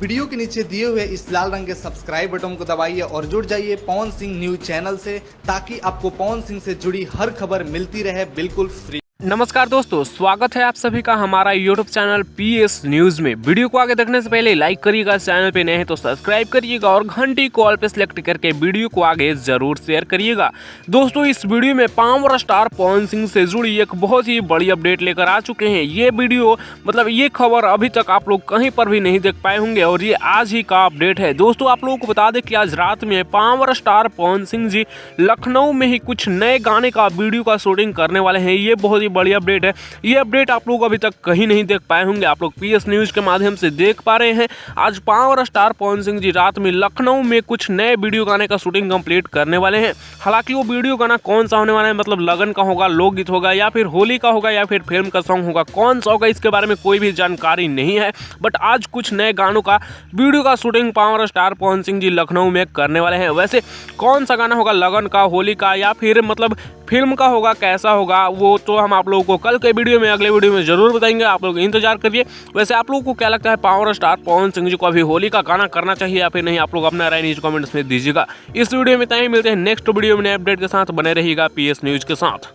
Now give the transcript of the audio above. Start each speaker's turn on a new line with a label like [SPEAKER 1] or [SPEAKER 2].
[SPEAKER 1] Video के नीचे दिए हुए इस लाल रंग के सब्सक्राइब बटन को दबाइए और जुड़ जाइए पवन सिंह न्यूज चैनल से, ताकि आपको पवन सिंह से जुड़ी हर खबर मिलती रहे बिल्कुल फ्री।
[SPEAKER 2] नमस्कार दोस्तों, स्वागत है आप सभी का हमारा यूट्यूब चैनल पीएस न्यूज में। वीडियो को आगे देखने से पहले लाइक करिएगा, चैनल पे नए हैं तो सब्सक्राइब करिएगा और घंटी को ऑल पे सिलेक्ट करके वीडियो को आगे जरूर शेयर करिएगा। दोस्तों, इस वीडियो में पावर स्टार पवन सिंह से जुड़ी एक बहुत ही बड़ी अपडेट लेकर आ चुके हैं। ये वीडियो ये खबर अभी तक आप लोग कहीं पर भी नहीं देख पाए होंगे और ये आज ही का अपडेट है। दोस्तों, आप लोगों को बता दें कि आज रात में पावर स्टार पवन सिंह जी लखनऊ में ही कुछ नए गाने का वीडियो का शूटिंग करने वाले हैं। ये बहुत बड़ी अपडेट है। ये अपडेट आप लोग अभी तक कहीं नहीं देख पाए होंगे, आप लोग पीएस न्यूज के माध्यम से देख पा रहे हैं। आज पावर स्टार पवन सिंह जी रात में लखनऊ में कुछ नए वीडियो गाने का शूटिंग कंप्लीट करने वाले हैं। हालांकि वो वीडियो गाना कौन सा होने वाला है, लगन का होगा, लोकगीत होगा या फिर होली का होगा या फिर फिल्म का सॉन्ग होगा, कौन सा होगा इसके बारे में कोई भी जानकारी नहीं है। बट आज कुछ नए गानों का वीडियो का shooting power star Pawan Singh ji Lucknow में करने वाले हैं। वैसे कौन सा गाना होगा, लगन का, होली का या फिर फिल्म का होगा, कैसा होगा, वो तो हम आप लोगों को कल के वीडियो में, अगले वीडियो में जरूर बताएंगे। आप लोग इंतजार करिए। वैसे आप लोगों को क्या लगता है, पावर स्टार पवन सिंह जी को अभी होली का गाना करना चाहिए या फिर नहीं? आप लोग अपना राय नीचे कमेंट्स में दीजिएगा। इस वीडियो में इतना ही, मिलते हैं नेक्स्ट वीडियो में नए अपडेट के साथ। बने रहिएगा पीएस न्यूज के साथ।